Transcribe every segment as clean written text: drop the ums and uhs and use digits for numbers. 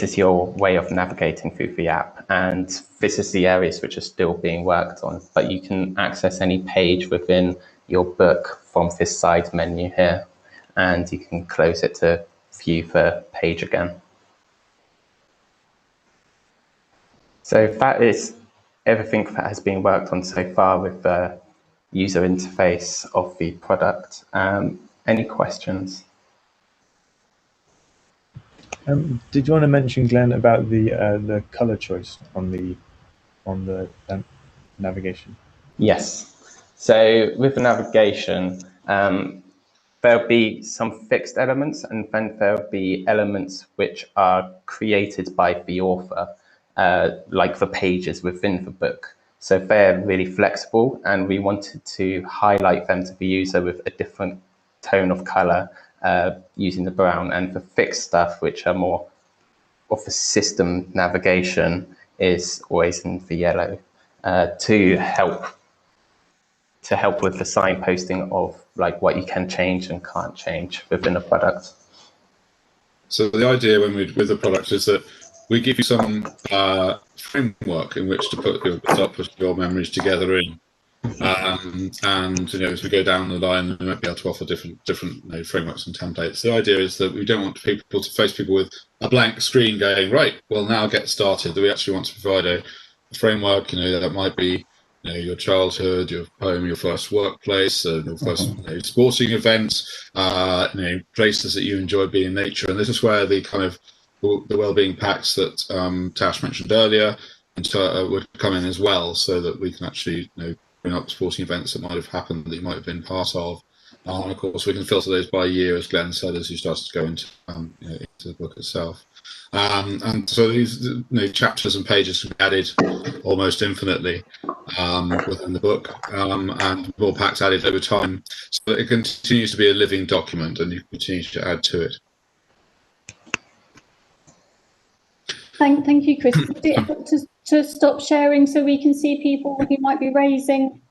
is your way of navigating through the app, and this is the areas which are still being worked on. But you can access any page within your book from this side menu here, and you can close it to view the page again. So that is everything that has been worked on so far with the user interface of the product. Any questions? Did you want to mention, Glenn, about the color choice on the navigation? Yes. So with the navigation, there'll be some fixed elements, and then there'll be elements which are created by the author, like the pages within the book. So they're really flexible, and we wanted to highlight them to the user with a different tone of color using the brown, and the fixed stuff, which are more of the system navigation, is always in the yellow to help with the signposting of like what you can change and can't change within a product. So the idea with the product is that we give you some framework in which to start putting your memories together in. And as we go down the line, we might be able to offer different frameworks and templates. The idea is that we don't want people to face people with a blank screen going, right, well, now get started. We actually want to provide a framework, that might be your childhood, your home, your first workplace, your first sporting events, places that you enjoy being in nature. And this is where the kind of the well-being packs that Tash mentioned earlier would come in as well, so that we can actually bring up sporting events that might have happened that you might have been part of. And of course, we can filter those by year, as Glenn said, as you start to go into the book itself. And so these chapters and pages can be added almost infinitely within the book, and more packs added over time, so that it continues to be a living document and you continue to add to it. Thank you, Chris. Is it to stop sharing so we can see people who might be raising?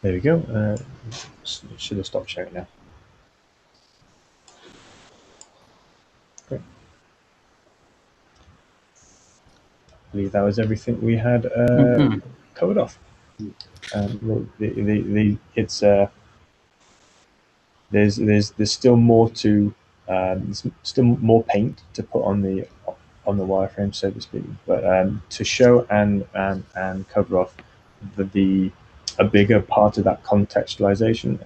There we go. Should have stopped sharing now. Great. I believe that was everything we had covered off. There's still more to there's still more paint to put on the wireframe, so to speak. But to show and cover off a bigger part of that contextualization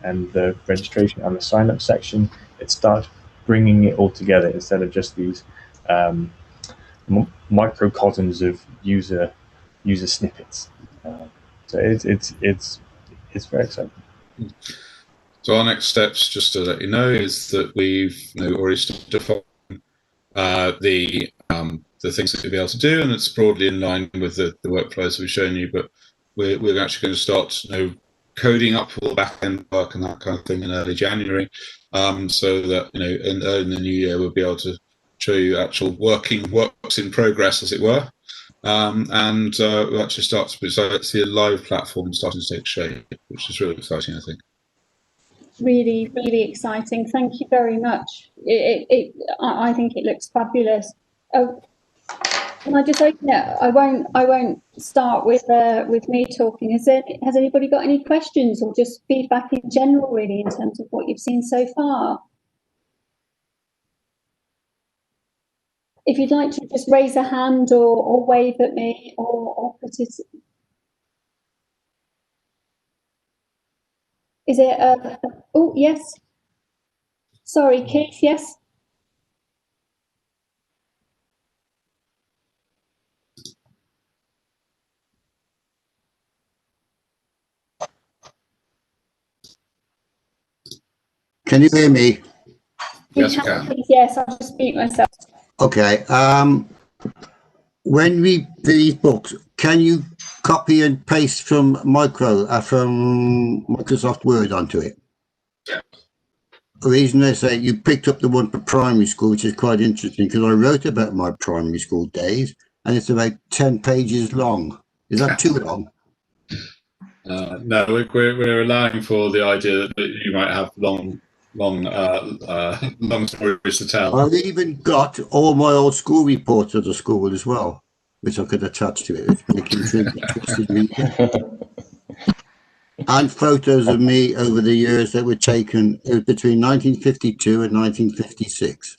and the registration and the sign up section, it starts bringing it all together instead of just these microcosms of user snippets. So it's very exciting. So our next steps, just to let you know, is that we've already defined the things that you'll be able to do, and it's broadly in line with the workflows we've shown you. But we're actually going to start coding up all the back-end work and that kind of thing in early January, so that in the new year we'll be able to show you actual works in progress, as it were. And we'll actually start to see a live platform starting to take shape, which is really exciting, I think. Really, really exciting. Thank you very much. I think it looks fabulous. Can I just open it? I won't start with me talking. Has anybody got any questions or just feedback in general, really, in terms of what you've seen so far? If you'd like to just raise a hand or wave at me or put it. Is it oh, yes. Sorry, Keith, yes. Can you hear me? Yes, I can. Yes, I'll just mute myself. Okay. When we do these books, can you copy and paste from Microsoft Word onto it? Yeah. The reason I say you picked up the one for primary school, which is quite interesting, because I wrote about my primary school days, and it's about 10 pages long. Is that too long? No, we're allowing for the idea that you might have long long stories to tell. I've even got all my old school reports of the school as well, which I could attach to it if make interested reading. And photos of me over the years that were taken between 1952 and 1956.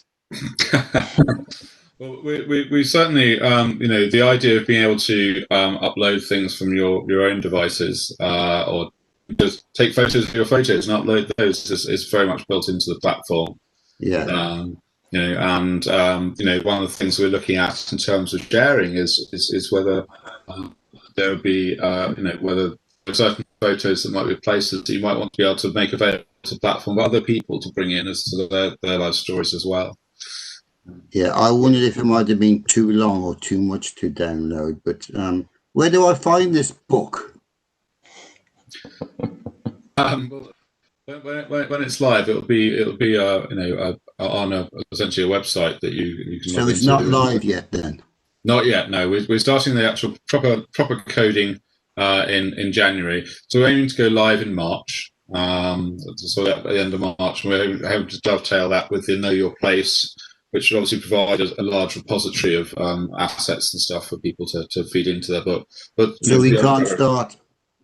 Well, we certainly, the idea of being able to upload things from your own devices or just take photos of your photos and upload those is very much built into the platform. Yeah. One of the things we're looking at in terms of sharing is whether there would be, whether certain photos that might be places that you might want to be able to make available to the platform for other people to bring in as to their life stories as well. Yeah, I wondered if it might have been too long or too much to download, but where do I find this book? When it's live, it'll be on essentially a website that you can. So it's not live yet, then? Not yet. No, we're starting the actual proper coding in January. So we're aiming to go live in March. So at the end of March, we're hoping to dovetail that with the Know Your Place, which will obviously provide a large repository of assets and stuff for people to feed into their book. But so we can't start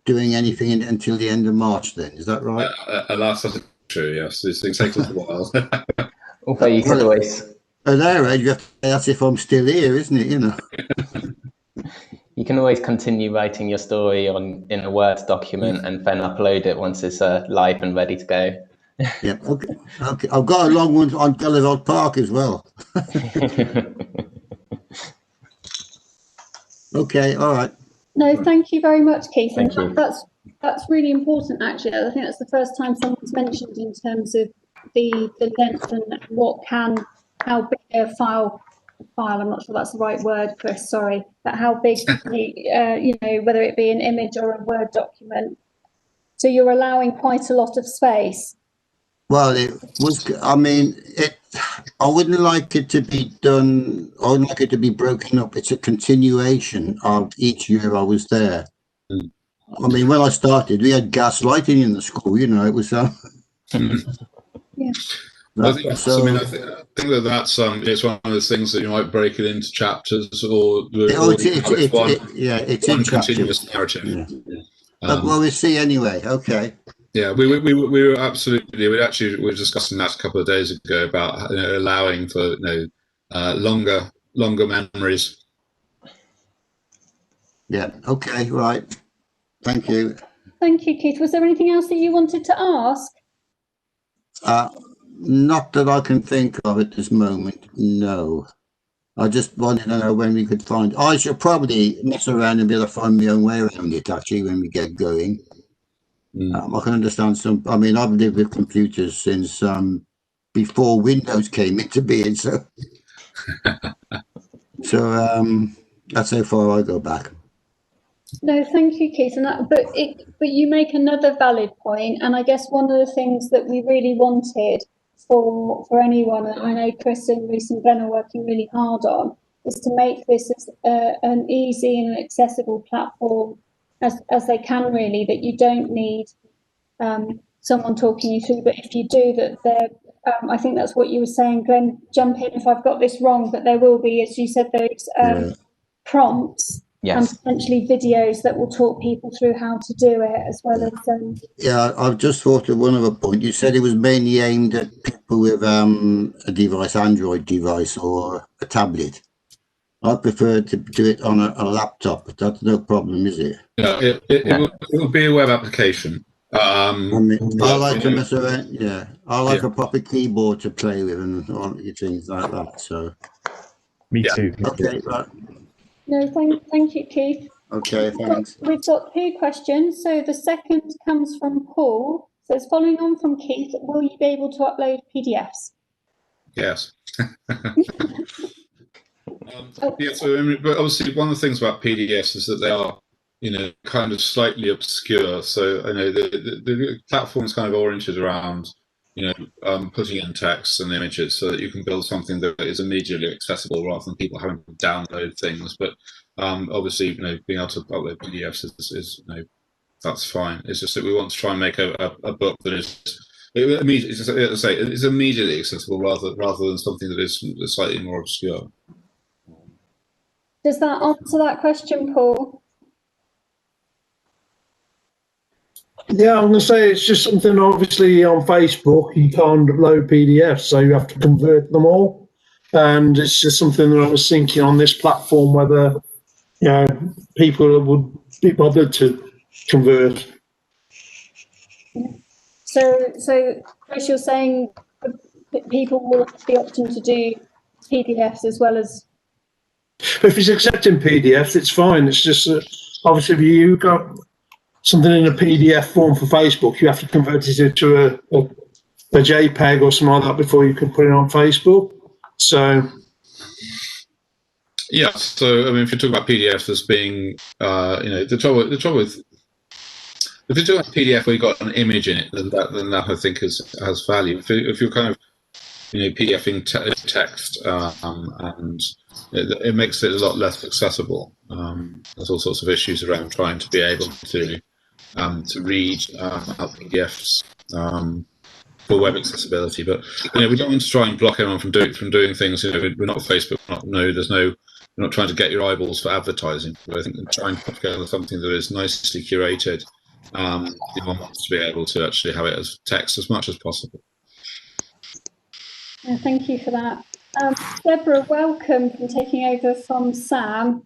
doing anything until the end of March, then, is that right? Alas, that's true. Yes, these things take a little while. Although you could always. At their age, you have to say that's if I'm still here, isn't it? You can always continue writing your story in a Word document and then upload it once it's live and ready to go. Yeah. Okay. I've got a long one on Gulliver Park as well. Okay. All right. No, thank you very much, Keith. Thank you. That's really important, actually. I think that's the first time someone's mentioned in terms of the length and how big a file. I'm not sure that's the right word, Chris. Sorry, but how big, whether it be an image or a Word document. So you're allowing quite a lot of space. Well, it was. I mean, I wouldn't like it to be done. I would like it to be broken up. It's a continuation of each year I was there. I mean, when I started, we had gas lighting in the school. It was. Yeah. I think that's it's one of those things that you might break it into chapters or it's one in continuous chapters. narrative. Yeah. Well, we see anyway. Okay. Yeah, we were absolutely. We were discussing that a couple of days ago about allowing for longer memories. Yeah. Okay. Right. Thank you. Thank you, Keith. Was there anything else that you wanted to ask? Not that I can think of at this moment. No. I just wanted to know when we could find. I should probably mess around and be able to find my own way around it. Actually, when we get going. I can understand some. I mean, I've lived with computers since before Windows came into being. So that's how far I go back. No, thank you, Keith. But you make another valid point, and I guess one of the things that we really wanted for anyone, and I know Chris and Reece and Glenn are working really hard on, is to make this as an easy and accessible platform as they can, really, that you don't need someone talking you through, but if you do, that I think that's what you were saying, Glenn, jump in if I've got this wrong, but there will be, as you said, those prompts. Yes. And potentially videos that will talk people through how to do it, as well as. Yeah, I've just thought of one other point. You said it was mainly aimed at people with a device, Android device, or a tablet. I prefer to do it on a laptop, but that's no problem, is it? Yeah, it will be a web application. I like to mess around. Yeah, I like a proper keyboard to play with and things like that. So. Me too. Okay, right. No, thank you, Keith. Okay, thanks. We've got 2 questions. So the second comes from Paul. So it's following on from Keith. Will you be able to upload PDFs? Yes. But obviously one of the things about PDFs is that they are, kind of slightly obscure. So the platform is kind of oriented around, putting in text and images so that you can build something that is immediately accessible rather than people having to download things. But obviously, being able to upload PDFs is that's fine. It's just that we want to try and make a book that is it's immediately accessible rather than something that is slightly more obscure. Does that answer that question, Paul? Yeah, I'm going to say it's just something. Obviously, on Facebook you can't upload PDFs, so you have to convert them all. And it's just something that I was thinking on this platform whether people would be bothered to convert. So Chris, you're saying that people will have the option to do PDFs as well as. If it's accepting PDFs, it's fine. It's just that obviously if you got something in a PDF form for Facebook, you have to convert it into a JPEG or something like that before you can put it on Facebook. So. Yeah. So I mean, if you talk about PDFs as being, the trouble with if you're doing a PDF where you've got an image in it, then that I think has value. If you're kind of PDFing text, and it makes it a lot less accessible. There's all sorts of issues around trying to be able to read out PDFs for web accessibility. But we don't want to try and block anyone from doing things. We're not Facebook. We're not trying to get your eyeballs for advertising. But I think trying to put together something that is nicely curated. Everyone wants to be able to actually have it as text as much as possible. Yeah, thank you for that. Deborah, welcome from taking over from Sam.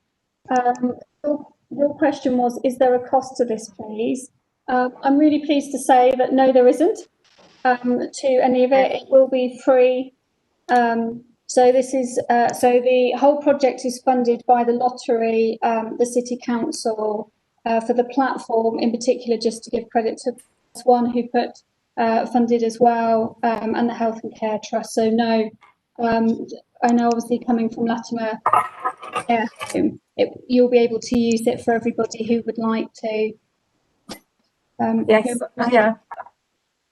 Your question was, is there a cost to this, please? I'm really pleased to say that no, there isn't to any of it. It will be free. So this is so the whole project is funded by the lottery, the City Council, for the platform in particular, just to give credit to one who put funded as well, and the Health and Care Trust. So no, I know obviously coming from Latimer Care Home, you'll be able to use it for everybody who would like to. Yes, yeah.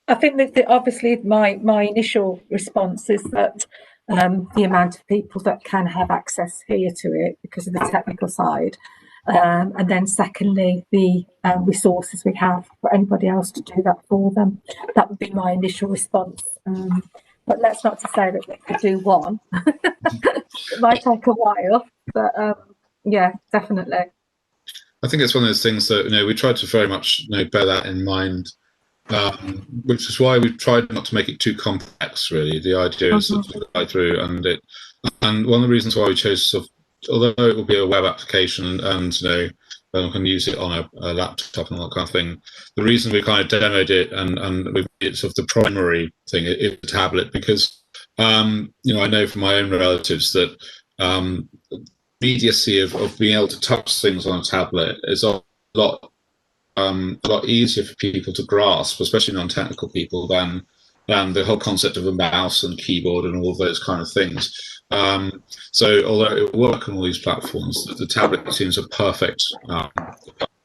I think that obviously my initial response is that the amount of people that can have access here to it because of the technical side, and then secondly the resources we have for anybody else to do that for them. That would be my initial response. But let's not to say that we could do one. It might take a while, but yeah, definitely. I think it's one of those things that we try to very much bear that in mind, which is why we've tried not to make it too complex. Really, the idea is to go through, and one of the reasons why we chose although it will be a web application and one can use it on a laptop and all that kind of thing. The reason we kind of demoed it and we made it sort of the primary thing is the tablet, because I know from my own relatives that immediacy of being able to touch things on a tablet is a lot easier for people to grasp, especially non-technical people, than the whole concept of a mouse and keyboard and all those kind of things. So although it will work on all these platforms, the tablet seems a perfect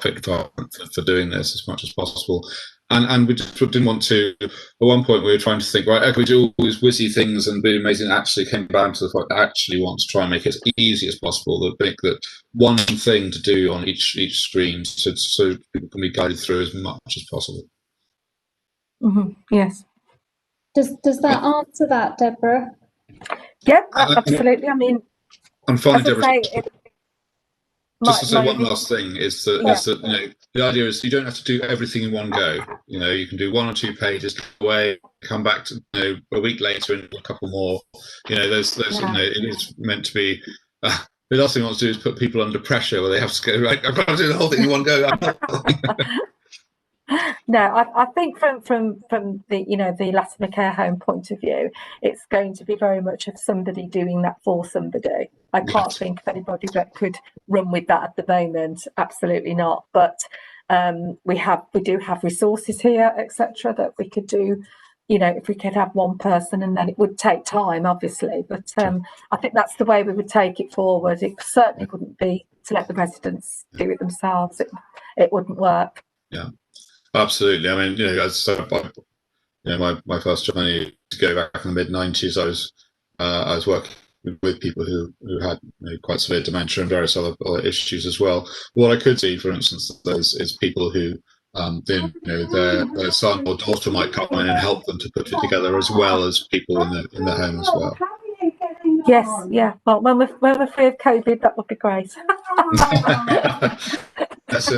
environment for doing this as much as possible. And we just didn't want to. At one point, we were trying to think, right, okay, we do all these whizzy things and be amazing. Actually, came down to the fact that I actually want to try and make it as easy as possible. That one thing to do on each screen, so people can be guided through as much as possible. Yes. Does that answer that, Deborah? Yeah, absolutely. I mean, I'm fine, Deborah. Just to say one last thing is that the idea is you don't have to do everything in one go. You can do 1 or 2 pages away, come back to a week later and a couple more. It is meant to be. The last thing I want to do is put people under pressure where they have to go, right, I've got to do the whole thing in one go. No, I think from the the Latimer Care Home point of view, it's going to be very much of somebody doing that for somebody. I can't think of anybody that could run with that at the moment. Absolutely not. But we do have resources here, etc., that we could do. If we could have one person, and then it would take time, obviously. But I think that's the way we would take it forward. It certainly wouldn't be to let the residents do it themselves. It wouldn't work. Yeah. Absolutely. I mean, my first journey to go back in the mid-90s, I was working with people who had quite severe dementia and various other issues as well. What I could see, for instance, is people who then their son or daughter might come in and help them to put it together, as well as people in the home as well. Yes, yeah. Well, when we're free of COVID, that would be great. That's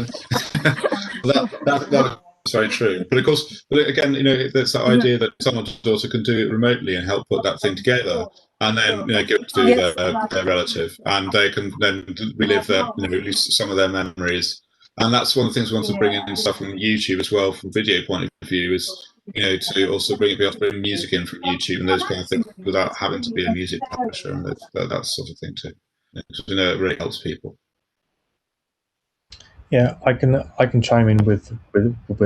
very true. But of course, again, there's that idea that someone's daughter can do it remotely and help put that thing together, and then give it to their relative, and they can then relive their, at least some of their memories. And that's one of the things we want to bring in stuff from YouTube as well, from video point of view, is to also be able to bring music in from YouTube and those kind of things without having to be a music publisher and that sort of thing too. Because we know it really helps people. Yeah, I can chime in with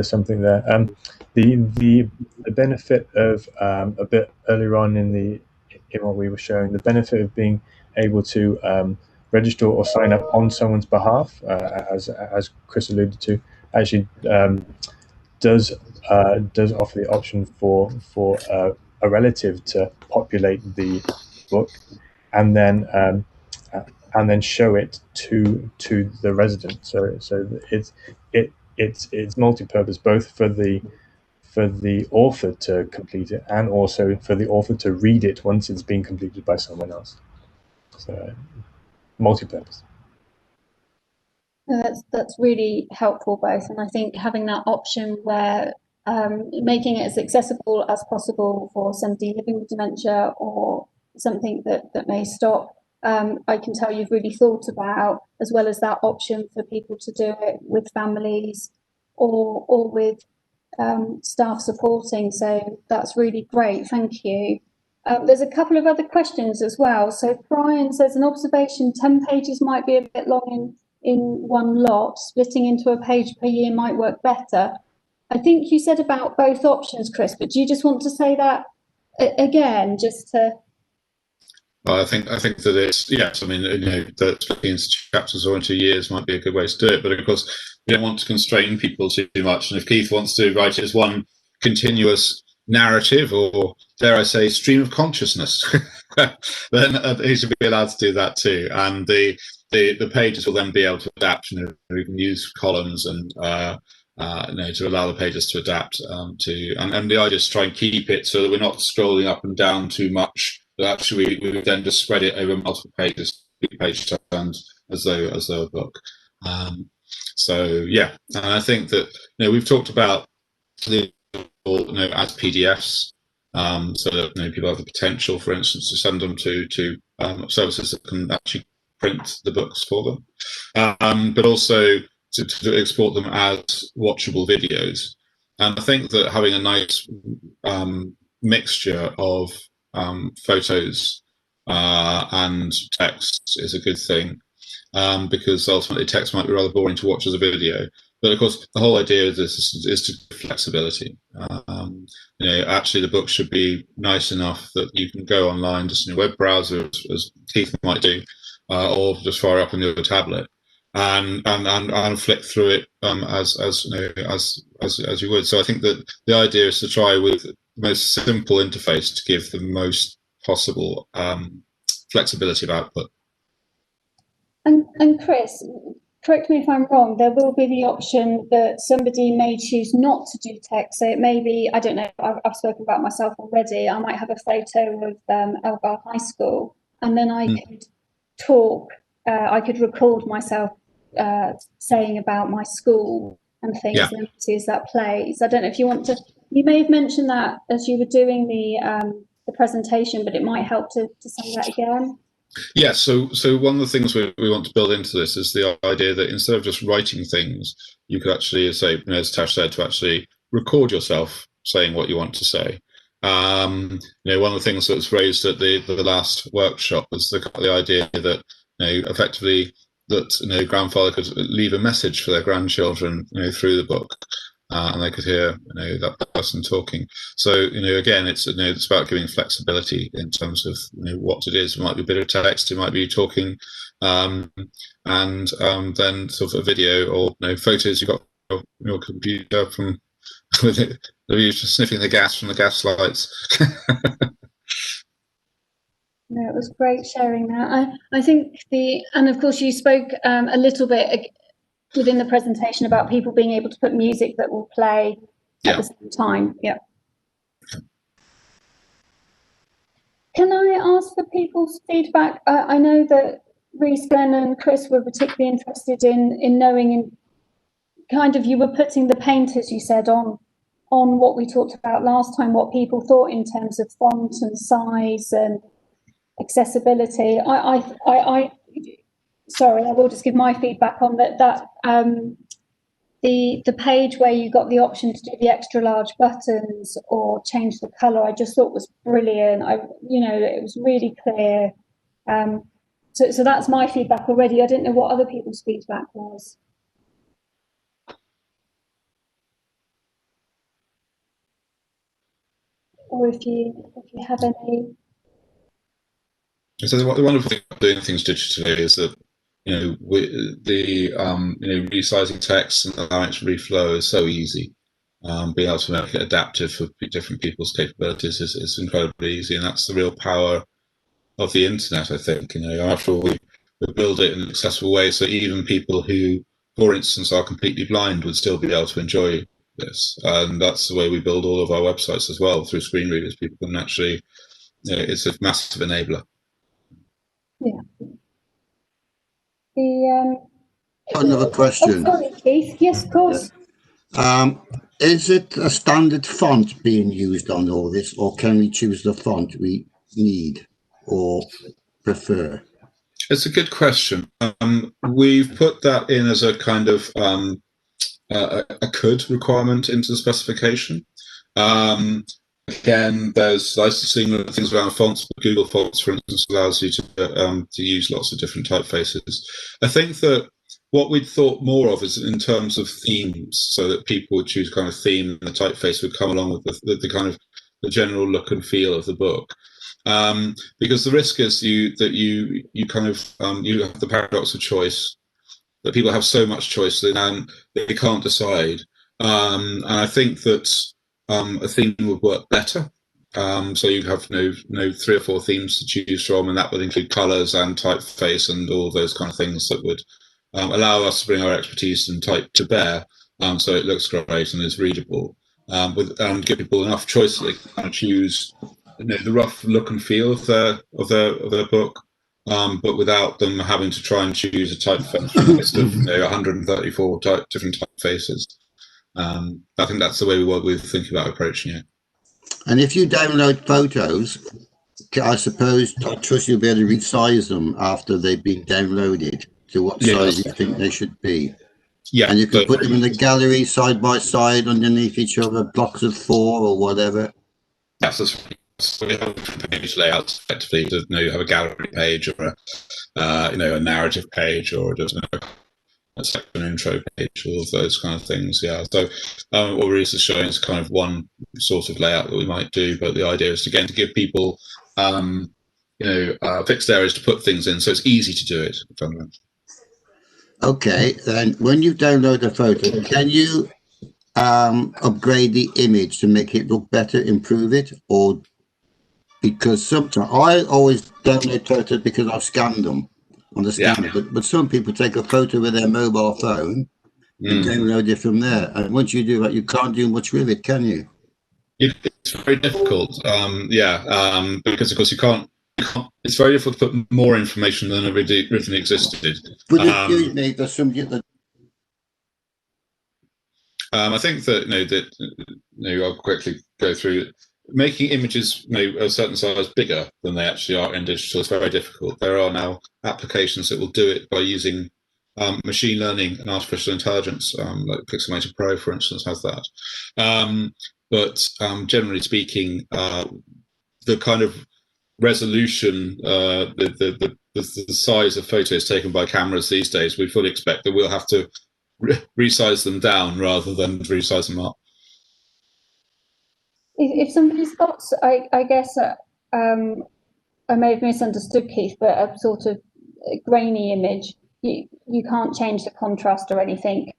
something there. The benefit of a bit earlier on in what we were showing, the benefit of being able to register or sign up on someone's behalf, as Chris alluded to, actually does offer the option for a relative to populate the book, and then show it to the resident. So it's multi-purpose, both for the author to complete it and also for the author to read it once it's been completed by someone else. So multi-purpose. That's really helpful, both, and I think having that option where making it as accessible as possible for somebody living with dementia or something that may stop. I can tell you've really thought about, as well as that option for people to do it with families or with staff supporting. So that's really great. Thank you. There's a couple of other questions as well. So Brian says, an observation, 10 pages might be a bit long in one lot. Splitting into a page per year might work better. I think you said about both options, Chris, but do you just want to say that again, just to... Well, I think that it's, yes, I mean, that splitting into chapters or into years might be a good way to do it, but of course we don't want to constrain people too much. And if Keith wants to write it as one continuous narrative, or dare I say stream of consciousness, then he should be allowed to do that too. And the pages will then be able to adapt. We can use columns and to allow the pages to adapt and the idea is to try and keep it so that we're not scrolling up and down too much. But actually, we would then just spread it over multiple pages, page turns, as though a book. So yeah, and I think that we've talked about the as PDFs, so that people have the potential, for instance, to send them to services that can actually print the books for them, but also to export them as watchable videos. And I think that having a nice mixture of photos and text is a good thing, because ultimately text might be rather boring to watch as a video. But of course, the whole idea of this is to flexibility. Actually, the book should be nice enough that you can go online just in a web browser, as Keith might do, or just fire up on your tablet and flick through it as you would. So I think that the idea is to try with the most simple interface to give the most possible flexibility of output. And Chris, correct me if I'm wrong, there will be the option that somebody may choose not to do text. So it may be, I don't know, I've spoken about myself already. I might have a photo of Elgar High School, and then I could talk, I could record myself saying about my school and things, and as that plays. I don't know if you want to, you may have mentioned that as you were doing the presentation, but it might help to say that again. Yeah, so one of the things we want to build into this is the idea that instead of just writing things, you could actually say, as Tash said, to actually record yourself saying what you want to say. One of the things that was raised at the last workshop was the idea that effectively that grandfather could leave a message for their grandchildren through the book. And they could hear that person talking. So again, it's about giving flexibility in terms of what it is. It might be a bit of text, it might be talking, and then sort of a video or photos you got on your computer from with it. You're just sniffing the gas from the gas lights. No, it was great sharing that. I think and of course you spoke a little bit within the presentation about people being able to put music that will play at Yeah. the same time. Yeah. Can I ask for people's feedback? I know that Reese, Glenn and Chris were particularly interested in knowing, in kind of, you were putting the painters, you said, on what we talked about last time, what people thought in terms of font and size and accessibility. Sorry, I will just give my feedback on that. The page where you got the option to do the extra large buttons or change the colour, I just thought was brilliant. It was really clear. So that's my feedback already. I didn't know what other people's feedback was. Or if you have any. So the wonderful thing about doing things digitally is that resizing text and allowing it to reflow is so easy. Being able to make it adaptive for different people's capabilities is incredibly easy, and that's the real power of the internet. I think after all, we build it in an accessible way, so even people who, for instance, are completely blind would still be able to enjoy this. And that's the way we build all of our websites as well, through screen readers. People can actually, it's a massive enabler. Yeah. Another question. Oh, sorry, Keith. Yes, of course. Is it a standard font being used on all this, or can we choose the font we need or prefer? It's a good question. We've put that in as a kind of a could requirement into the specification. Again, there's licensing and things around fonts. Google Fonts, for instance, allows you to use lots of different typefaces. I think that what we'd thought more of is in terms of themes, so that people would choose kind of theme, and the typeface would come along with the kind of the general look and feel of the book. Because the risk is you kind of you have the paradox of choice, that people have so much choice that they can't decide. And I think that a theme would work better. So you have 3 or 4 themes to choose from, and that would include colours and typeface and all those kind of things that would allow us to bring our expertise and type to bear, so it looks great and is readable, and give people enough choice so they can kind of choose the rough look and feel of their book, but without them having to try and choose a typeface from a list of 134 different typefaces. I think that's the way we think about approaching it. And if you download photos, I suppose, I trust you'll be able to resize them after they've been downloaded to what size you think they should be. Yeah. And you can put them in the gallery side by side underneath each other, blocks of 4 or whatever. Yes, that's we have different page layouts effectively. You have a gallery page or a narrative page, or just a section intro page, all of those kind of things. Yeah. So what Reese is showing is kind of one sort of layout that we might do, but the idea is to give people fixed areas to put things in, so it's easy to do it. Okay, then when you download a photo, can you upgrade the image to make it look better, improve it, or because sometimes I always download photos because I've scanned them on the scanner, but some people take a photo with their mobile phone and download it from there, and once you do that, you can't do much with it, can you? It's very difficult, because of course you can't. It's very difficult to put more information than originally existed. But excuse me, there's somebody that. I think that I'll quickly go through it. Making images a certain size bigger than they actually are in digital is very difficult. There are now applications that will do it by using machine learning and artificial intelligence, like Pixelmator Pro, for instance, has that. But generally speaking, the kind of resolution, the size of photos taken by cameras these days, we fully expect that we'll have to resize them down rather than resize them up. If somebody's got, I guess, I may have misunderstood, Keith, but a sort of grainy image, you can't change the contrast or anything.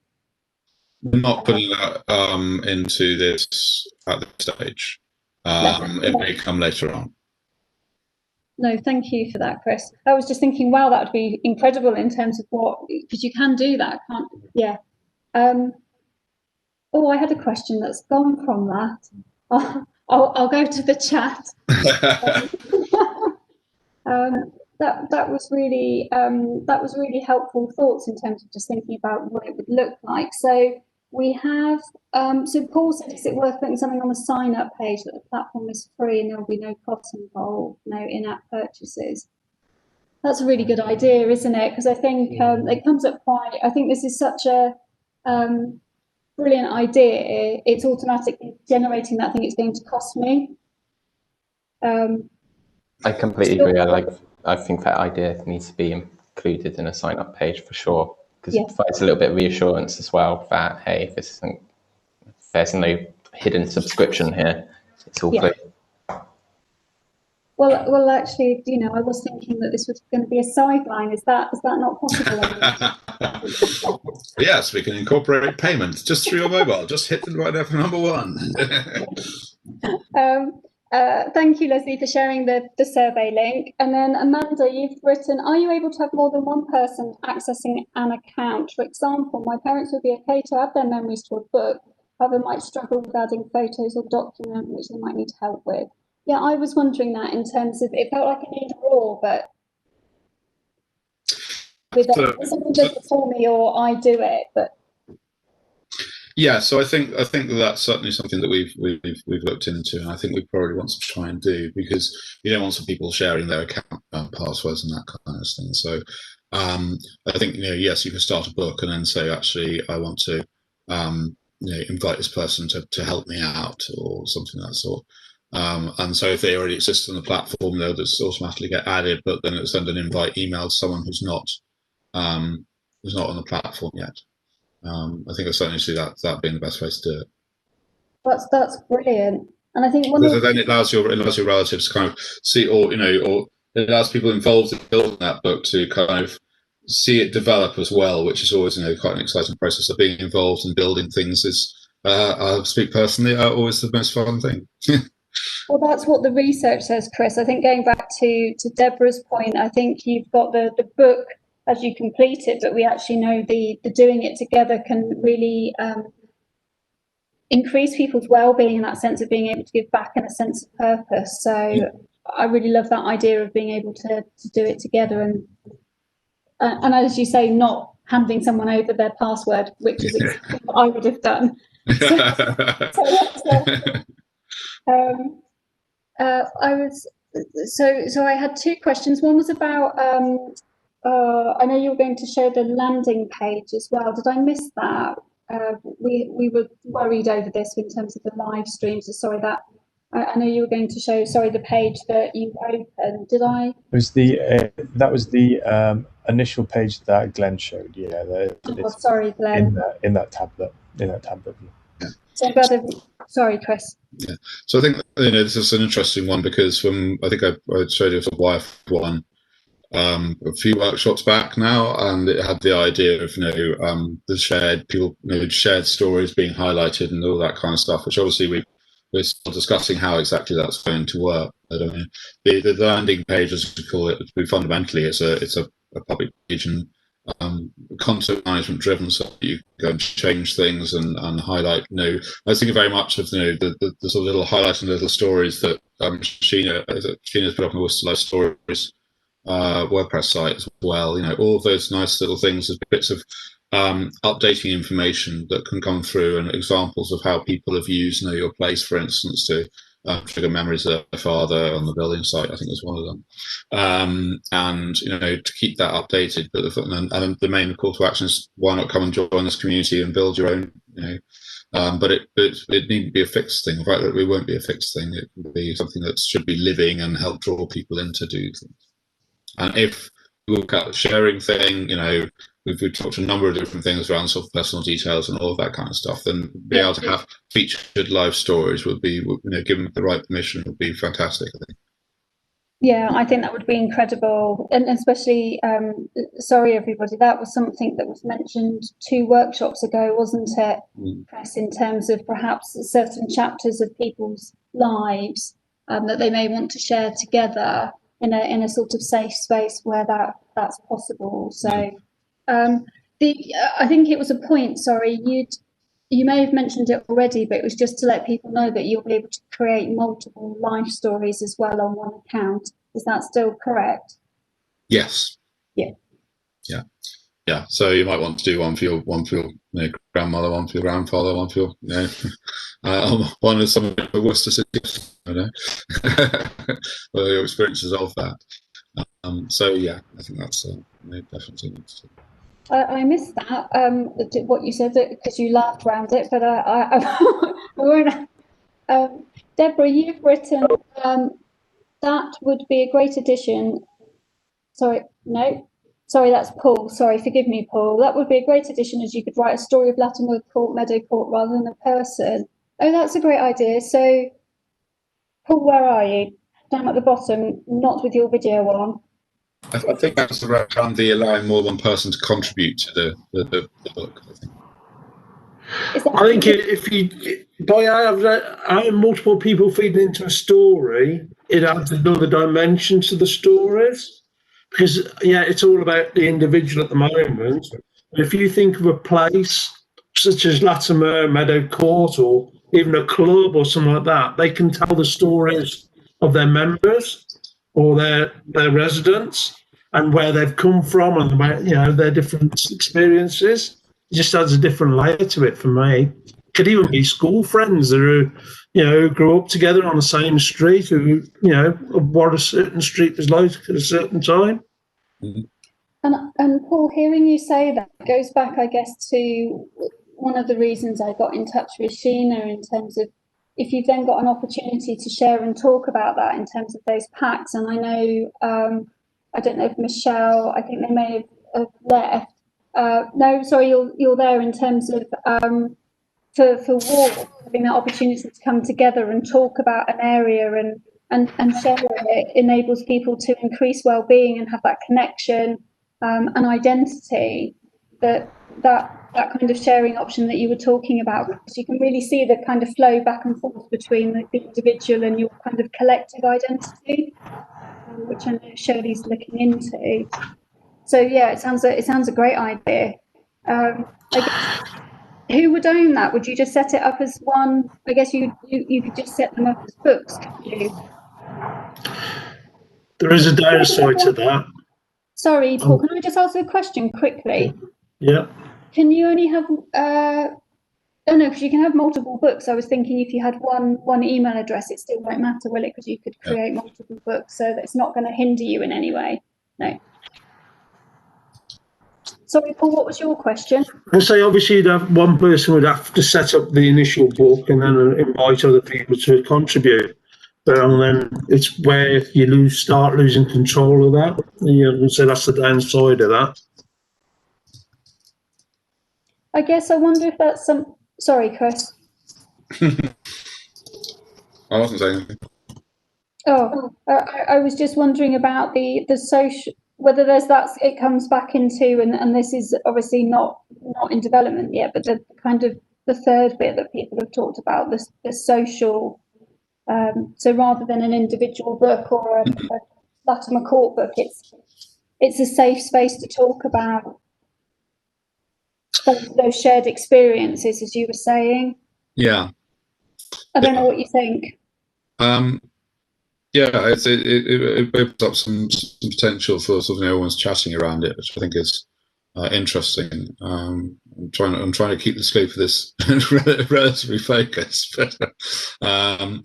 We're not putting that into this at this stage. It may come later on. No, thank you for that, Chris. I was just thinking, wow, that would be incredible in terms of because you can do that, can't? Yeah. Oh, I had a question that's gone from that. I'll go to the chat. That was really helpful thoughts in terms of just thinking about what it would look like. So we have, so Paul said, is it worth putting something on the sign up page that the platform is free and there'll be no costs involved, no in-app purchases? That's a really good idea, isn't it? Because I think it comes up I think this is such a brilliant idea. It's automatically generating that thing it's going to cost me. I completely agree. I think that idea needs to be included in a sign-up page for sure, because it provides a little bit of reassurance as well that, hey, there's no hidden subscription here. It's all free. Well, actually, I was thinking that this was going to be a sideline. Is that not possible? Yes, we can incorporate payment just through your mobile. Just hit the right for number 1. Thank you, Leslie, for sharing the survey link. And then Amanda, you've written, are you able to have more than one person accessing an account? For example, my parents would be okay to add their memories to a book, however might struggle with adding photos or document which they might need help with. Yeah, I was wondering that in terms of, it felt like an either or, but with someone does it for me or I do it, but. Yeah, so I think that's certainly something that we've looked into, and I think we probably want to try and do, because you don't want some people sharing their account passwords and that kind of thing. So I think yes, you can start a book and then say, actually, I want to invite this person to help me out or something of that sort. And so if they already exist on the platform, they'll just automatically get added, but then it'll send an invite email to someone who's not on the platform yet. I think I certainly see that being the best way to do it. That's brilliant, and I think then it allows your relatives to kind of see, or it allows people involved in building that book to kind of see it develop as well, which is always quite an exciting process. Of being involved in building things is, I speak personally, always the most fun thing. Well, that's what the research says, Chris. I think going back to Deborah's point, I think you've got the book as you complete it, but we actually know the doing it together can really increase people's well-being in that sense of being able to give back and a sense of purpose. So I really love that idea of being able to do it together, and as you say, not handing someone over their password, which is exactly what I would have done. So I had two questions. One was about I know you were going to show the landing page as well. Did I miss that? We were worried over this in terms of the live streams. So sorry that I know you were going to show. Sorry, the page that you opened. Did I? It was that was the initial page that Glenn showed. Yeah. Sorry, Glenn. In that tablet. Yeah. So sorry, Chris. Yeah. So I think this is an interesting one, because when I think I showed you the wife one a few workshops back now, and it had the idea of the shared stories being highlighted and all that kind of stuff, which obviously we're still discussing how exactly that's going to work. I don't know. The landing page, as we call it, fundamentally it's a public page and content management driven, so you go and change things and highlight. I was thinking very much of the sort of little highlights and little stories that Sheena's put up on Worcester Life Stories WordPress site as well. All of those nice little things as bits of updating information that can come through, and examples of how people have used Know Your Place, for instance, to trigger memories of their father on the building site. I think was one of them. And to keep that updated. But the main call to action is, why not come and join this community and build your own? But it needn't be a fixed thing. In fact, it won't be a fixed thing. It will be something that should be living and help draw people in to do things. And if we look at the sharing thing, we've talked a number of different things around sort of personal details and all of that kind of stuff. Then be able to have featured live stories would be, given the right permission, would be fantastic, I think. Yeah, I think that would be incredible, and especially, sorry everybody, that was something that was mentioned 2 workshops ago, wasn't it, Chris, in terms of perhaps certain chapters of people's lives that they may want to share together. in a sort of safe space where that's possible. So I think it was a point, sorry, you may have mentioned it already, but it was just to let people know that you'll be able to create multiple life stories as well on one account. Is that still correct? Yes. Yeah. Yeah. So you might want to do one for your grandmother, one for your grandfather, one for your one of some of the Worcester City, well, your experiences of that. So yeah, I think that's definitely needs to. I missed that, what you said, because you laughed around it, but I won't. Deborah, you've written that would be a great addition. Sorry, no. Sorry, that's Paul. Sorry, forgive me, Paul. That would be a great addition, as you could write a story of Latimer Court, Meadow Court, rather than a person. Oh, that's a great idea. So, Paul, where are you? Down at the bottom, not with your video on. I think that's around the allowing more than one person to contribute to the book. I think if you by having multiple people feeding into a story, it adds another dimension to the stories. Because it's all about the individual at the moment. But if you think of a place such as Latimer, Meadow Court, or even a club or something like that, they can tell the stories of their members or their residents and where they've come from and about, their different experiences. It just adds a different layer to it for me. It could even be school friends that are, grew up together on the same street, who, what a certain street was like at a certain time. And Paul, hearing you say that goes back, I guess, to one of the reasons I got in touch with Sheena, in terms of if you've then got an opportunity to share and talk about that in terms of those packs. And I know, I don't know if Michelle, I think they may have left. No, sorry, you're there in terms of for walk, having that opportunity to come together and talk about an area and share it enables people to increase well-being and have that connection and identity, that kind of sharing option that you were talking about, because you can really see the kind of flow back and forth between the individual and your kind of collective identity, which I know Shirley's looking into. So yeah, it sounds a great idea. I guess, who would own that? Would you just set it up as one? I guess you could just set them up as books, could you? There is a downside to that. Sorry, Paul, can I just ask a question quickly? Yeah. Can you only have, oh no, because you can have multiple books. I was thinking if you had one email address, it still won't matter, will it? Because you could create multiple books, so that it's not going to hinder you in any way. No. Sorry, Paul, what was your question? I say obviously you'd have one person would have to set up the initial book and then invite other people to contribute. But then it's where you start losing control of that. So that's the downside of that. I guess I wonder if that's some. Sorry, Chris. I wasn't saying anything. Oh, I was just wondering about the social, whether there's that it comes back into, and this is obviously not in development yet, but the kind of the third bit that people have talked about, the social. So rather than an individual book or a Latimer Court book, it's a safe space to talk about those shared experiences, as you were saying. Yeah. I don't know what you think. Yeah, it opens up some potential for sort of everyone's chatting around it, which I think is interesting. I'm trying to keep the scope of this relatively focused, but I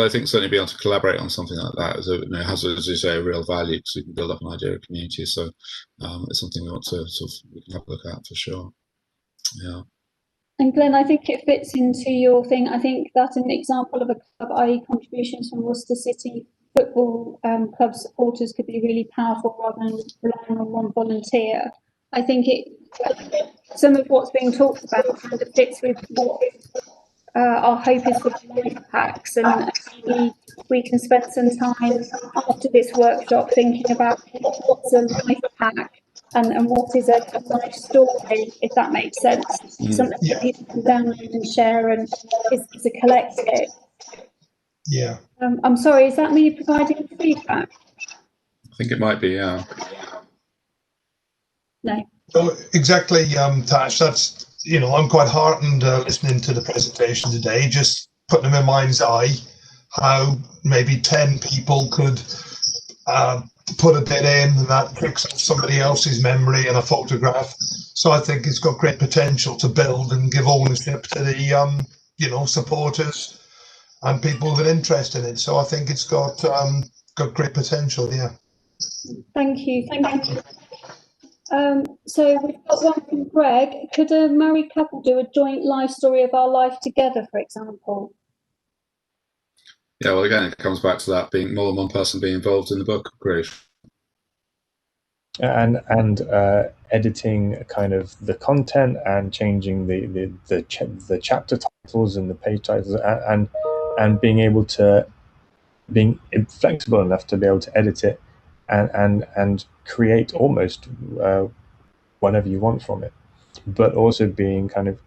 think certainly being able to collaborate on something like that has, as you say, a real value, because we can build up an idea of community. So it's something we want to we can have a look at for sure. Yeah. And Glenn, I think it fits into your thing. I think that's an example of a club, i.e. contributions from Worcester City Football Club supporters could be really powerful rather than relying on one volunteer. I think some of what's being talked about kind of fits with what our hope is for life packs, and we can spend some time after this workshop thinking about what's a life pack. And what is a life story, if that makes sense? Something that people can download and share, and is a collective. Yeah. I'm sorry, is that me providing feedback? I think it might be, yeah. No. So exactly, Tash, that's, you know, I'm quite heartened listening to the presentation today, just putting in my mind's eye how maybe 10 people could put a bit in and that picks up somebody else's memory and a photograph. So I think it's got great potential to build and give ownership to the, you know, supporters and people with an interest in it. So I think it's got great potential, yeah. Thank you. Thank you. So we've got one from Greg. Could a married couple do a joint life story of our life together, for example? Yeah, well, again, it comes back to that being more than one person being involved in the book creation. And editing kind of the content and changing the chapter titles and the page titles, and being able to being flexible enough to be able to edit it and create almost whatever you want from it, but also being kind of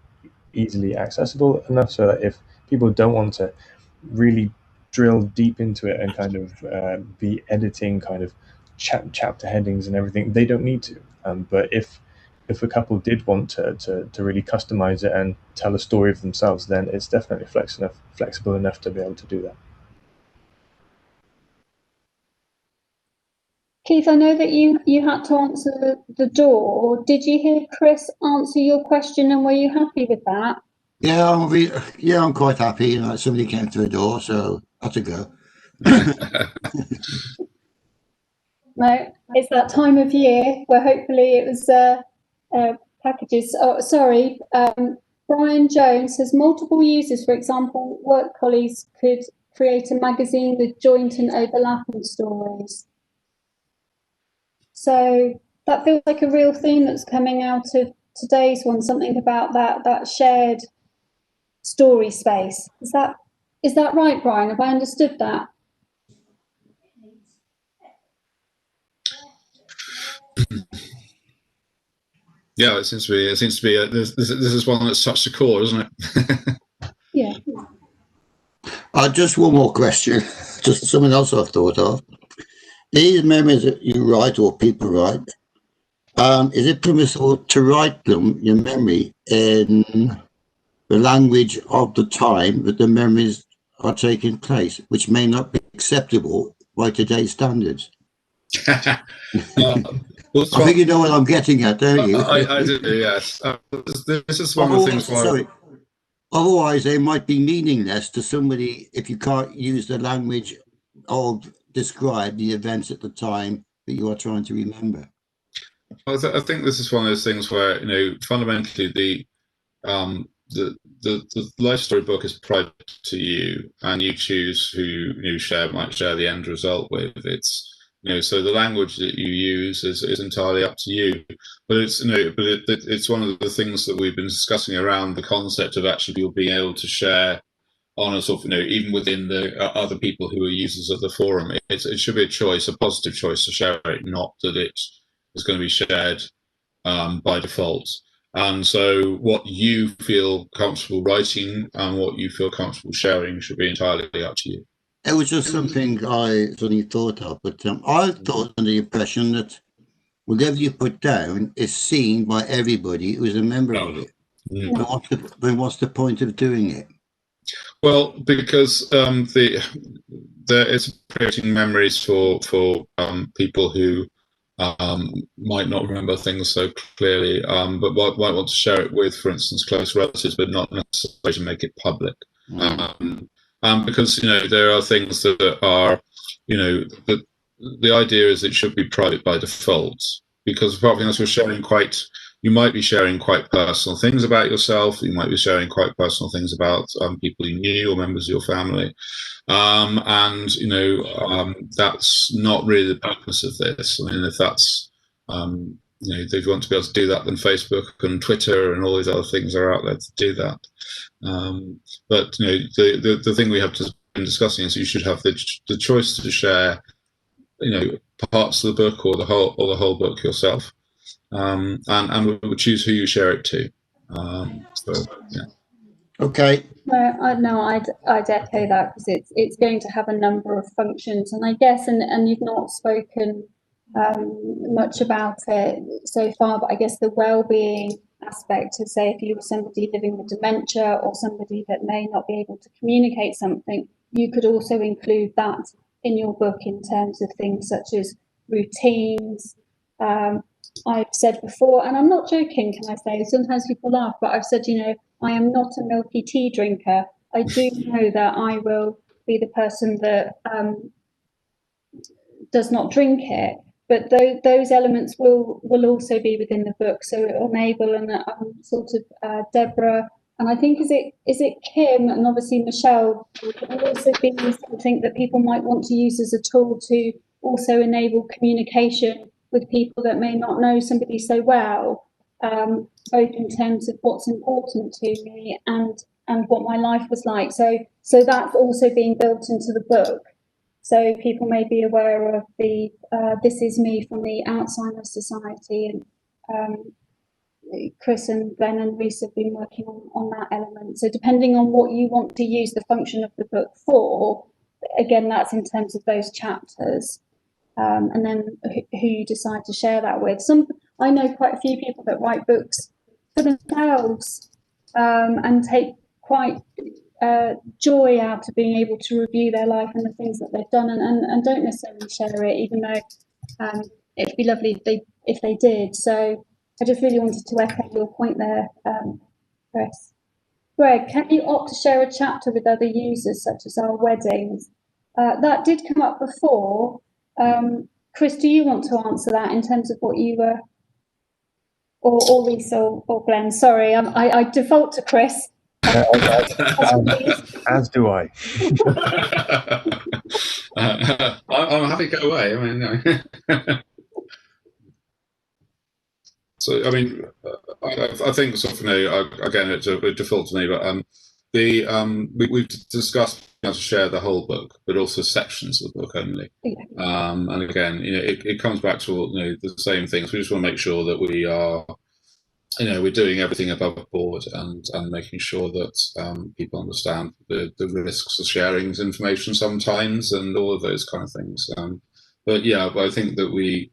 easily accessible enough so that if people don't want to really drill deep into it and kind of be editing kind of chapter headings and everything, they don't need to. But if a couple did want to really customize it and tell a story of themselves, then it's definitely flexible enough to be able to do that. Keith, I know that you had to answer the door. Did you hear Chris answer your question, and were you happy with that? Yeah, I'm quite happy. You know, somebody came through the door, so that's a go. No, it's that time of year where hopefully it was packages. Oh, sorry. Brian Jones says multiple users, for example, work colleagues could create a magazine with joint and overlapping stories. So that feels like a real theme that's coming out of today's one, something about that shared story space. Is that right, Brian? Have I understood that? Yeah, it seems to be. This is one that's touched the core, isn't it? Yeah. Just one more question. Just something else I've thought of. These memories that you write or people write, is it permissible to write them, your memory, in the language of the time that the memories are taking place, which may not be acceptable by today's standards? Well, I think you know what I'm getting at, don't you? I do, yes. This is one of the things why... Sorry. Otherwise, they might be meaningless to somebody if you can't use the language or describe the events at the time that you are trying to remember. I think this is one of those things where, you know, fundamentally the life story book is private to you, and you choose who you might share the end result with. It's, you know, so the language that you use is entirely up to you. But it's, you know, it's one of the things that we've been discussing around the concept of actually people being able to share on a sort of, you know, even within the other people who are users of the forum. It should be a choice, a positive choice to share it, not that it is going to be shared by default. And so what you feel comfortable writing and what you feel comfortable sharing should be entirely up to you. It was just something I suddenly thought of, but I thought under the impression that whatever you put down is seen by everybody who's a member of it. Then what's the point of doing it? Well, because it's creating memories for people who might not remember things so clearly, but might want to share it with, for instance, close relatives, but not necessarily to make it public. Because, you know, there are things that are, you know, the idea is it should be private by default, because apart from this, you might be sharing quite personal things about yourself. You might be sharing quite personal things about people you knew or members of your family. And, you know, that's not really the purpose of this. I mean, if that's, you know, if you want to be able to do that, then Facebook and Twitter and all these other things are out there to do that. But, you know, the thing we have been discussing is you should have the choice to share, you know, parts of the book or the whole book yourself. And we would choose who you share it to. So, yeah. Okay. No, I'd echo that, because it's going to have a number of functions, and I guess, and you've not spoken much about it so far, but I guess the well-being aspect, to say if you were somebody living with dementia or somebody that may not be able to communicate something, you could also include that in your book in terms of things such as routines. I've said before, and I'm not joking, can I say, sometimes people laugh, but I've said, I am not a milky tea drinker. I do know that I will be the person that does not drink it, but those elements will also be within the book. So it will enable, and sort of Deborah, and I think is it Kim, and obviously Michelle, will also be something that people might want to use as a tool to also enable communication with people that may not know somebody so well, both in terms of what's important to me and what my life was like. So that's also being built into the book. So people may be aware of the This Is Me from the Alzheimer's Society, and Chris and Glenn and Reese have been working on that element. So depending on what you want to use the function of the book for, again, that's in terms of those chapters, and then who you decide to share that with. I know quite a few people that write books for themselves, and take quite joy out of being able to review their life and the things that they've done, and don't necessarily share it, even though it'd be lovely if they did. So I just really wanted to echo your point there, Chris. Greg, can you opt to share a chapter with other users, such as our weddings? That did come up before. Chris, do you want to answer that in terms of what you were, or Lisa or Glenn? Sorry, I default to Chris. As do I. I'm happy to go away. I mean, no. So, I mean, I think sort of, again, it's a default to me, but we've discussed how to share the whole book, but also sections of the book only. And again, it comes back to the same things. We just want to make sure that we are, we're doing everything above board and making sure that people understand the risks of sharing information sometimes, and all of those kind of things. But I think that we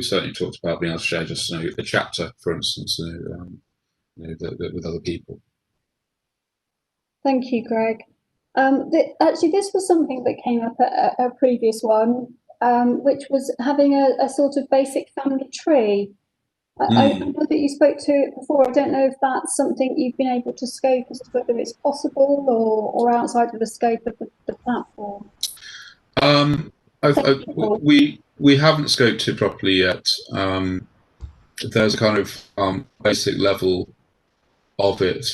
certainly talked about being able to share just a chapter, for instance, with other people. Thank you, Greg. Actually, this was something that came up at a previous one, which was having a sort of basic family tree. I know that you spoke to it before. I don't know if that's something you've been able to scope as to whether it's possible or outside of the scope of the platform. We haven't scoped it properly yet. There's a kind of basic level of it.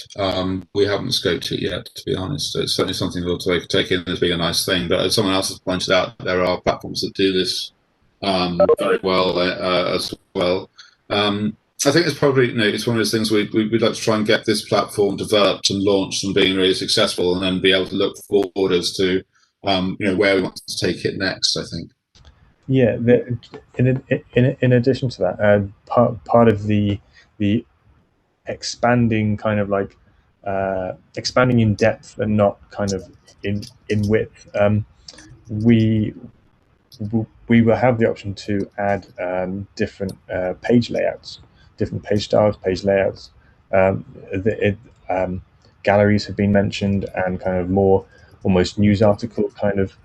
We haven't scoped it yet, to be honest. It's certainly something we'll take in as being a nice thing. But as someone else has pointed out, there are platforms that do this very well as well. I think it's probably it's one of those things we'd like to try and get this platform developed and launched and being really successful, and then be able to look forward as to where we want to take it next, I think. Yeah, in addition to that, part of the expanding kind of like expanding in depth and not kind of in width, we will have the option to add different page layouts, different page styles, page layouts. Galleries have been mentioned, and kind of more almost news article kind of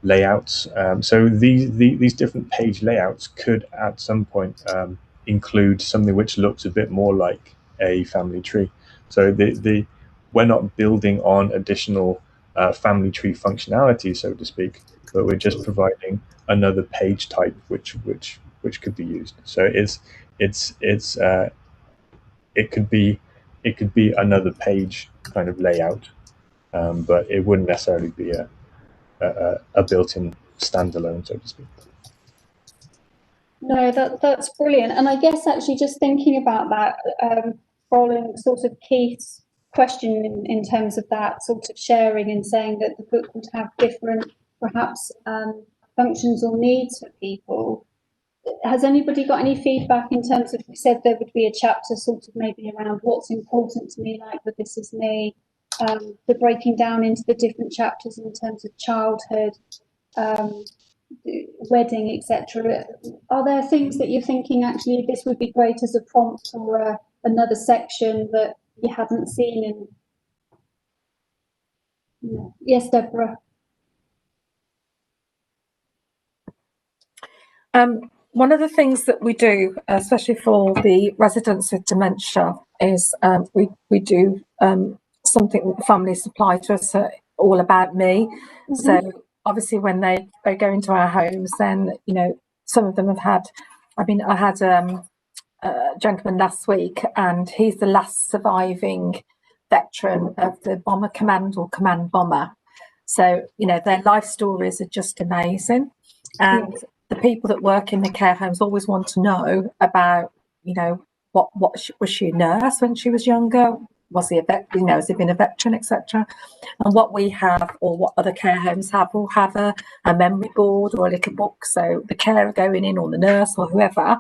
layouts. So these different page layouts could at some point include something which looks a bit more like a family tree. So we're not building on additional family tree functionality, so to speak, but we're just providing another page type which could be used. So it could be another page kind of layout, but it wouldn't necessarily be a built-in standalone, so to speak. No, that's brilliant. And I guess actually just thinking about that, following sort of Keith's question in terms of that sort of sharing, and saying that the book would have different perhaps functions or needs for people. has anybody got any feedback in terms of, we said there would be a chapter sort of maybe around what's important to me, like the This Is Me, the breaking down into the different chapters in terms of childhood, wedding, etc. Are there things that you're thinking actually this would be great as a prompt or another section that you hadn't seen in? No. Yes, Deborah. One of the things that we do, especially for the residents with dementia, is we do something that the family supply to us, all about me. Mm-hmm. So obviously when they go into our homes, then, you know, some of them have had, I mean, I had a gentleman last week, and he's the last surviving veteran of the bomber command or command bomber. So, you know, their life stories are just amazing. And the people that work in the care homes always want to know about, you know, what was she a nurse when she was younger? Was he a vet? You know, has he been a veteran, etc. And what we have, or what other care homes have, will have a memory board or a little book. So the carer going in, or the nurse, or whoever,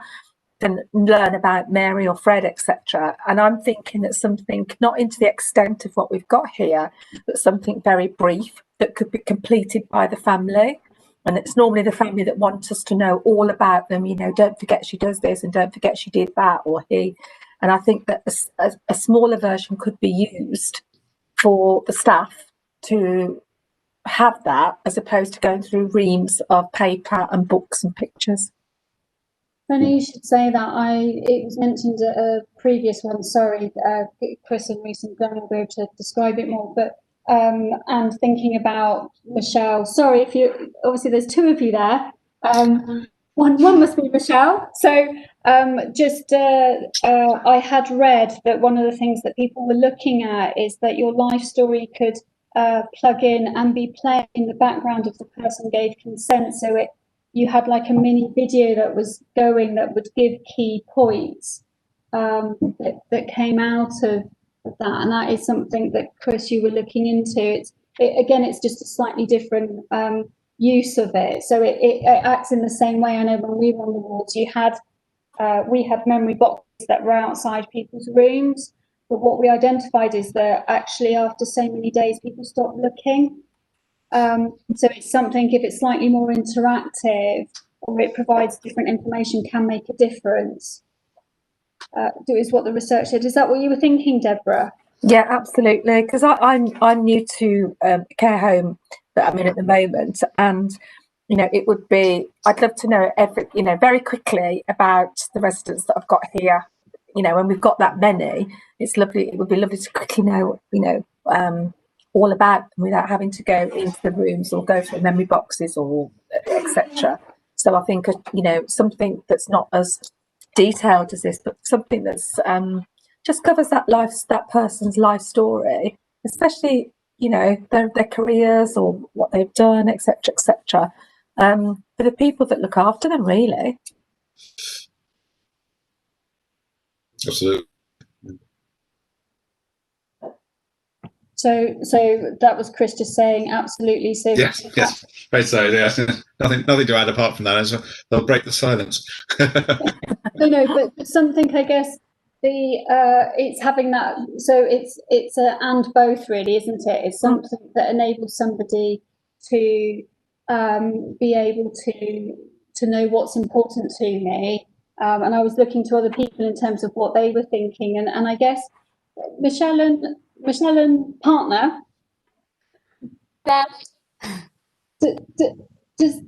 can learn about Mary or Fred, etc. And I'm thinking that something not into the extent of what we've got here, but something very brief that could be completed by the family. And it's normally the family that wants us to know all about them. You know, don't forget she does this, and don't forget she did that, or he. And I think that a smaller version could be used for the staff to have that, as opposed to going through reams of paper and books and pictures. Funny you should say that. It was mentioned at a previous one. Sorry, Chris and Reece and Glenn will be able to describe it more. But and thinking about Michelle. Sorry if you. Obviously, there's two of you there. One must be Michelle. So I had read that one of the things that people were looking at is that your life story could plug in and be playing in the background if the person gave consent. So you had like a mini video that was going that would give key points that came out of that. And that is something that, Chris, you were looking into. Again, it's just a slightly different use of it. So it acts in the same way. I know when we were on the wards, we had memory boxes that were outside people's rooms. But what we identified is that actually after so many days, people stopped looking. So it's something, if it's slightly more interactive or it provides different information, can make a difference. Is what the research said. Is that what you were thinking, Deborah? Yeah, absolutely. Because I'm new to care home that I'm in at the moment, and you know, it would be, I'd love to know very quickly about the residents that I've got here. You know, when we've got that many, it's lovely. It would be lovely to quickly know, all about them without having to go into the rooms or go through memory boxes or etc. So I think, something that's not as detailed as this, but something that's just covers that person's life story, especially, their careers or what they've done, etc., for the people that look after them, really. Absolutely. So that was Chris just saying, absolutely. So yes. Right. So yeah, nothing to add apart from that. They'll break the silence. No, but something, I guess, it's having that. So it's a and both, really, isn't it? It's something that enables somebody to be able to know what's important to me. And I was looking to other people in terms of what they were thinking, and I guess Michelle and partner.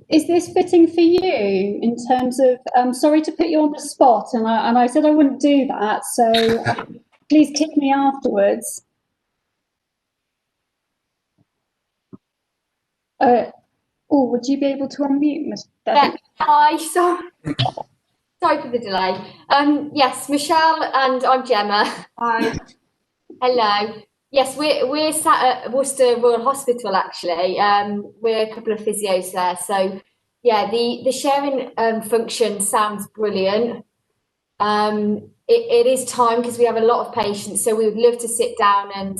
Is this fitting for you in terms of? Sorry to put you on the spot, and I said I wouldn't do that. So please kick me afterwards. Would you be able to unmute, Miss? Yeah. Hi. Sorry for the delay. Yes, Michelle and I'm Gemma. Hi. Hello. Yes, we're sat at Worcester Royal Hospital, actually. We're a couple of physios there. So yeah, the sharing function sounds brilliant. It is time because we have a lot of patients, so we would love to sit down and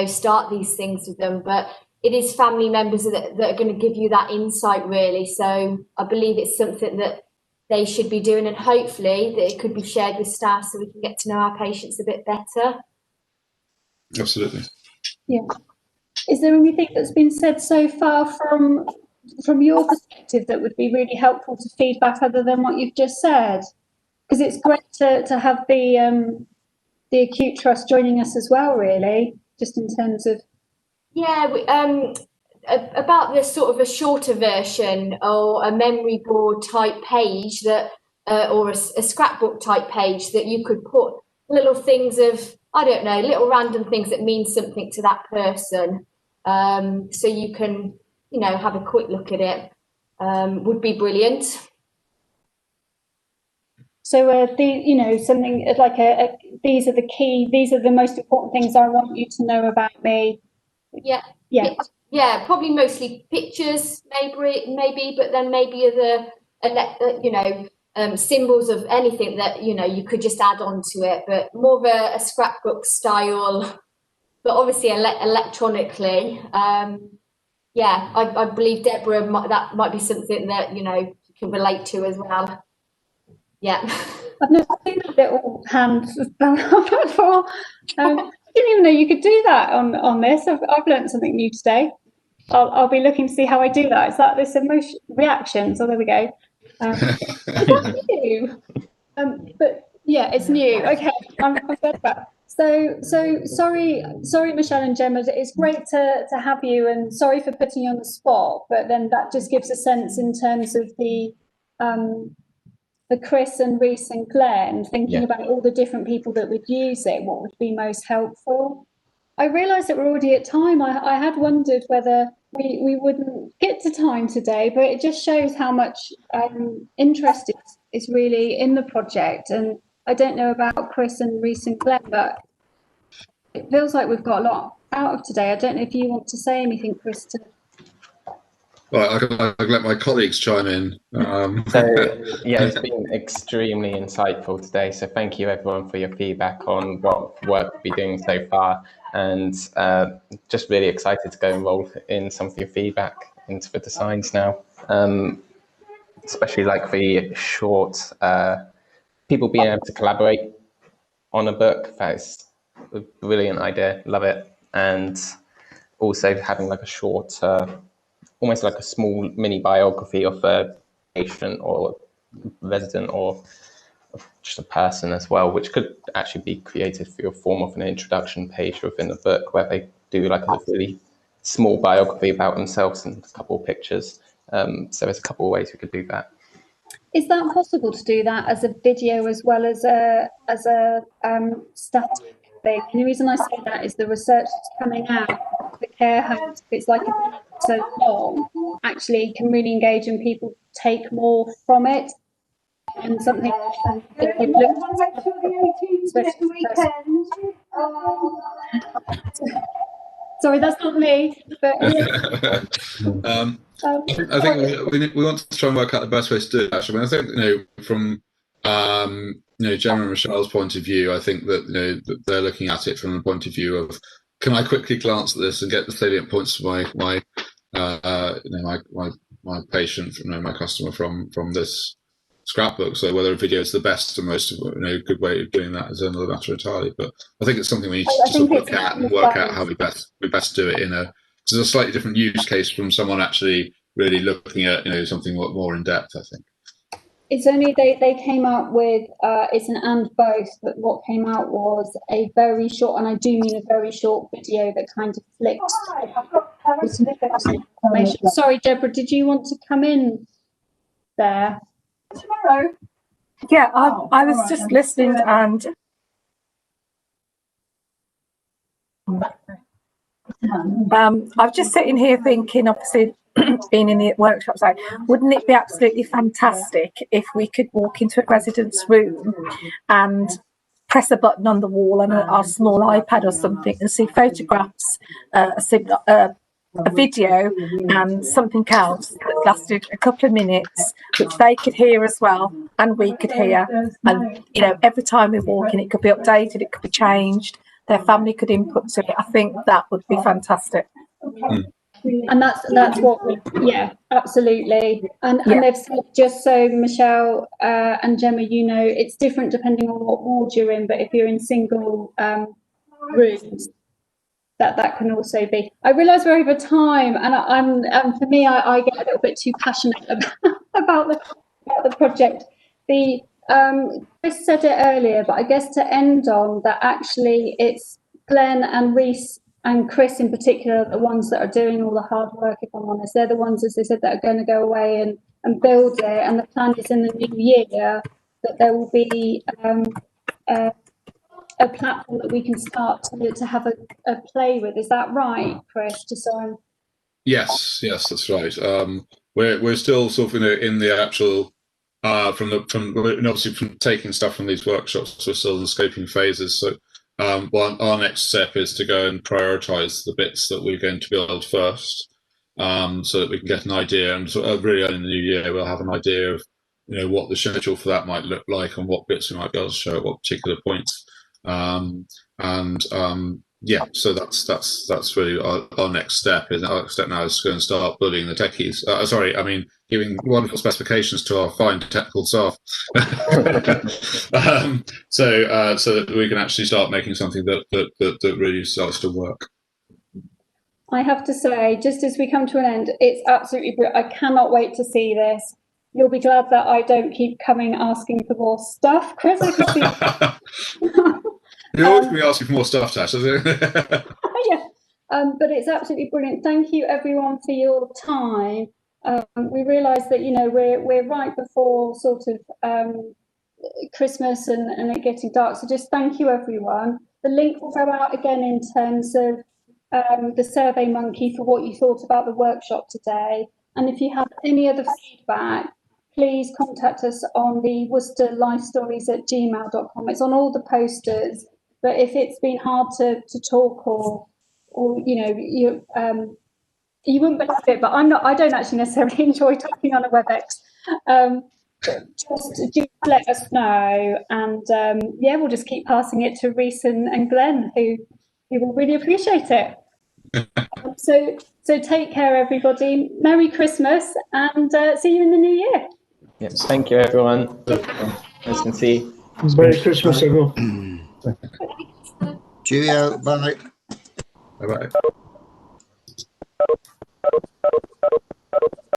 start these things with them, but it is family members that are going to give you that insight, really. So I believe it's something that they should be doing, and hopefully that it could be shared with staff so we can get to know our patients a bit better. Absolutely. Yeah. Is there anything that's been said so far from your perspective that would be really helpful to feedback other than what you've just said? Because it's great to have the Acute Trust joining us as well, really, just in terms of. Yeah, about this sort of a shorter version or a memory board type page that, or a scrapbook type page that you could put little things of, I don't know, little random things that mean something to that person. So you can, you know, have a quick look at it, would be brilliant. So you know, something like these are the most important things I want you to know about me. Yeah. Yeah. Yeah, probably mostly pictures, maybe, but then maybe other, you know, symbols of anything that, you know, you could just add on to it, but more of a scrapbook style, but obviously electronically. Yeah, I believe Deborah, that might be something that, you know, you can relate to as well. Yeah. I've never seen a little hand before. I didn't even know you could do that on this. I've learned something new today. I'll be looking to see how I do that. Is that this emotion reaction? So there we go. Is that new? But yeah, it's new. Okay, I'm glad about. So sorry, Michelle and Gemma. It's great to have you, and sorry for putting you on the spot. But then that just gives a sense in terms of the Chris and Reese and Glenn, thinking about all the different people that would use it. What would be most helpful? I realised that we're already at time. I had wondered whether we wouldn't get to time today, but it just shows how much interest is really in the project. And I don't know about Chris and Reese and Glenn, but it feels like we've got a lot out of today. I don't know if you want to say anything, Chris. Well, I can let my colleagues chime in. So yeah, it's been extremely insightful today. So thank you everyone for your feedback on what work we've been doing so far, and just really excited to go and roll in some of your feedback into the designs now. Especially like the short, people being able to collaborate on a book. That is a brilliant idea. Love it. And also having like a short, almost like a small mini biography of a patient or resident or just a person as well, which could actually be created through a form of an introduction page within the book where they do like a really small biography about themselves and a couple of pictures. So there's a couple of ways we could do that. Is that possible to do that as a video as well as a static thing? And the reason I say that is the research that's coming out, the care homes, it's like so long, actually can really engage and people take more from it. And something that they've sorry, that's not me. But I think we want to try and work out the best way to do it. Actually, I think, you know, from you know, Gemma and Michelle's point of view, I think that, you know, that they're looking at it from the point of view of, can I quickly glance at this and get the salient points to my patient, you know, my customer from this scrapbook. So whether a video is the best and most, you know, good way of doing that is another matter entirely. But I think it's something we need to sort of look at and work out how we best do it in a. It's a slightly different use case from someone actually really looking at, you know, something more in depth, I think. It's only they came out with it's an and both, but what came out was a very short, and I do mean a very short video that kind of flicks information. Sorry, Deborah, did you want to come in there? Tomorrow. Yeah, I was just listening and I'm just sitting here thinking, obviously, being in the workshops, like, wouldn't it be absolutely fantastic if we could walk into a resident's room and press a button on the wall on our small iPad or something and see photographs, a video and something else that lasted a couple of minutes, which they could hear as well and we could hear, and, you know, every time we walk in, it could be updated, it could be changed, their family could input to it. I think that would be fantastic. And that's what we, yeah, absolutely. And Yeah. they've said, just so Michelle and Gemma, you know, it's different depending on what ward you're in, but if you're in single rooms, that can also be. I realise we're over time, and for me, I get a little bit too passionate about the project. Chris said it earlier, but I guess to end on that, actually, it's Glenn and Reese and Chris in particular, the ones that are doing all the hard work. If I'm honest, they're the ones, as they said, that are going to go away and build it. And the plan is in the new year that there will be a platform that we can start to have a play with. Is that right, Chris? Just so I'm... Yes, that's right. We're still sort of in the actual obviously from taking stuff from these workshops, we're still in the scoping phases. So our next step is to go and prioritise the bits that we're going to build first, so that we can get an idea. And really early in the new year, we'll have an idea of what the schedule for that might look like and what bits we might be able to show at what particular points. Yeah, so that's really our next step. Our next step now is to go and start building the techies. Giving wonderful specifications to our fine technical staff, so that we can actually start making something that really starts to work. I have to say, just as we come to an end, it's absolutely brilliant. I cannot wait to see this. You'll be glad that I don't keep coming asking for more stuff, Chris. I can see. You always be asking for more stuff, Tash. Yeah, but it's absolutely brilliant. Thank you, everyone, for your time. We realise that we're right before sort of Christmas and it getting dark. So just thank you, everyone. The link will go out again in terms of the Survey Monkey for what you thought about the workshop today. And if you have any other feedback, please contact us on the worcesterlifestories@gmail.com. It's on all the posters. But if it's been hard to talk or you wouldn't believe it, but I don't actually necessarily enjoy talking on a WebEx. Just let us know, and we'll just keep passing it to Reese and Glenn, who will really appreciate it. So take care, everybody. Merry Christmas, and see you in the new year. Yes, thank you, everyone. Nice to see you. Merry Christmas, everyone. Cheerio. Bye. Bye.